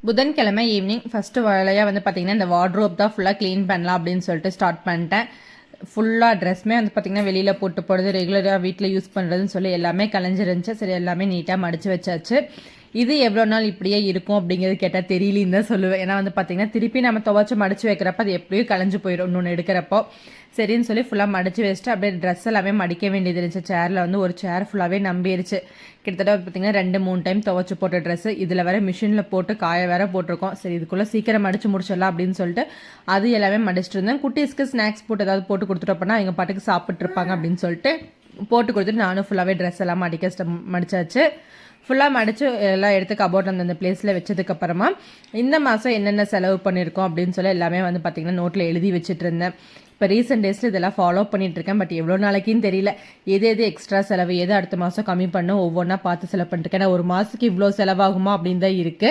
புதன்கிழமை evening first வேலையாக வந்து பார்த்திங்கன்னா இந்த வார்ட்ரோப் தான் ஃபுல்லாக க்ளீன் பண்ணலாம் அப்படின்னு சொல்லிட்டு ஸ்டார்ட் பண்ணிட்டேன். ஃபுல்லாக ட்ரெஸ்மே வந்து பார்த்திங்கன்னா வெளியில் போட்டு போடுறது, ரெகுலராக வீட்டில் யூஸ் பண்ணுறதுன்னு சொல்லி எல்லாமே கலைஞ்சிருந்துச்சு. சரி, எல்லாமே நீட்டாக மடித்து வச்சாச்சு. இது எவ்வளோ நாள் இப்படியே இருக்கும் அப்படிங்கிறது கேட்டால் தெரியலின்னு தான் சொல்லுவேன். ஏன்னா வந்து பார்த்திங்கன்னா திருப்பி நம்ம துவைச்சி மடித்து வைக்கிறப்ப அது எப்படியும் கலைஞ்சு போயிடும் இன்னொன்று எடுக்கிறப்போ. சரின்னு சொல்லி ஃபுல்லாக மடித்து வச்சுட்டு அப்படியே ட்ரெஸ் எல்லாமே மடிக்க வேண்டியது இருந்துச்சு. சேரில் வந்து ஒரு சேர் ஃபுல்லாகவே நம்பிடுச்சு. கிட்டத்தட்ட பார்த்திங்கன்னா 2-3 டைம் துவைச்சி போட்ட ட்ரெஸ்ஸு இதில் வேறு மிஷினில் போட்டு காய வேற போட்டிருக்கோம். சரி, இதுக்குள்ளே சீக்கிரம் மடித்து முடிச்சிடலாம் அப்படின்னு சொல்லிட்டு அது எல்லாமே மடிச்சிட்டு இருந்தேன். குட்டீஸ்க்கு ஸ்நாக்ஸ் போட்டு ஏதாவது போட்டு கொடுத்துட்டோம்னா அவங்க பாட்டுக்கு சாப்பிட்ருப்பாங்க அப்படின்னு சொல்லிட்டு போட்டு கொடுத்துட்டு நானும் ஃபுல்லாகவே ட்ரெஸ் எல்லாம் மடிச்சாச்சு. ஃபுல்லாக மடித்து எல்லாம் எடுத்து கபோர்ட் அந்த பிளேஸில் வச்சதுக்கப்புறமா இந்த மாதம் என்னென்ன செலவு பண்ணியிருக்கோம் அப்படின்னு சொல்லி எல்லாமே வந்து பார்த்திங்கன்னா நோட்டில் எழுதி வச்சுட்டு இருந்தேன். இப்போ ரீசெண்ட் டேஸில் இதெல்லாம் ஃபாலோ பண்ணிகிட்ருக்கேன். பட் எவ்வளோ நாளைக்குன்னு தெரியல. எது எக்ஸ்ட்ரா செலவு, எது அடுத்த மாதம் கம்மி பண்ணும் ஒவ்வொன்றா பார்த்து செலவு பண்ணிட்டுருக்கேன். ஏன்னா ஒரு மாதத்துக்கு இவ்வளோ செலவாகுமா அப்படின்னு தான் இருக்குது.